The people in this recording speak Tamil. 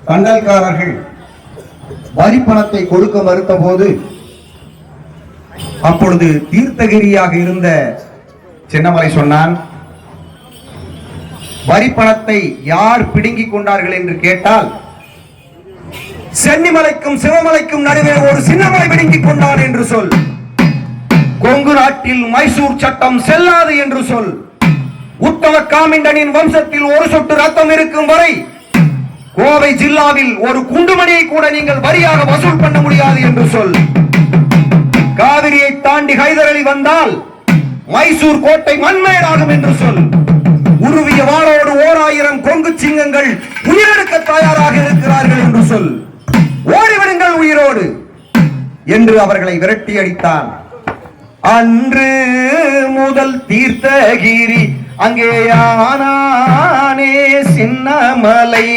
தண்டல்காரர்கள் வரி பணத்தை கொடுக்க மறுத்த போது அப்பொழுது தீர்த்தகிரியாக இருந்த சின்னமலை சொன்னான், வரி பணத்தை யார் பிடுங்கிக் கொண்டார்கள் என்று கேட்டால், சென்னிமலைக்கும் சிவமலைக்கும் நடுவே ஒரு சின்னமலை பிடுங்கிக் கொண்டான் என்று சொல். கொங்கு நாட்டில் மைசூர் சட்டம் செல்லாது என்று சொல். உத்தம காமிண்டனின் வம்சத்தில் ஒரு சொட்டு ரத்தம் இருக்கும் வரை கோவை ஜில்லாவில் ஒரு குண்டுமணியை கூட நீங்கள் வரியாக வசூல் பண்ண முடியாது என்று சொல். காவிரியை தாண்டி ஹைதர் அலி வந்தால் மைசூர் கோட்டை மண்மேடாகும் என்று சொல். உருவிய வாளோடு 1000 கொங்கு சிங்கங்கள் உயிரெடுக்க தயாராக இருக்கிறார்கள் என்று சொல். ஓடிவிடுங்கள் உயிரோடு என்று அவர்களை விரட்டி அடித்தான். அன்று முதல் தீர்த்தகிரி அங்கே ஆனானே சின்னமலை.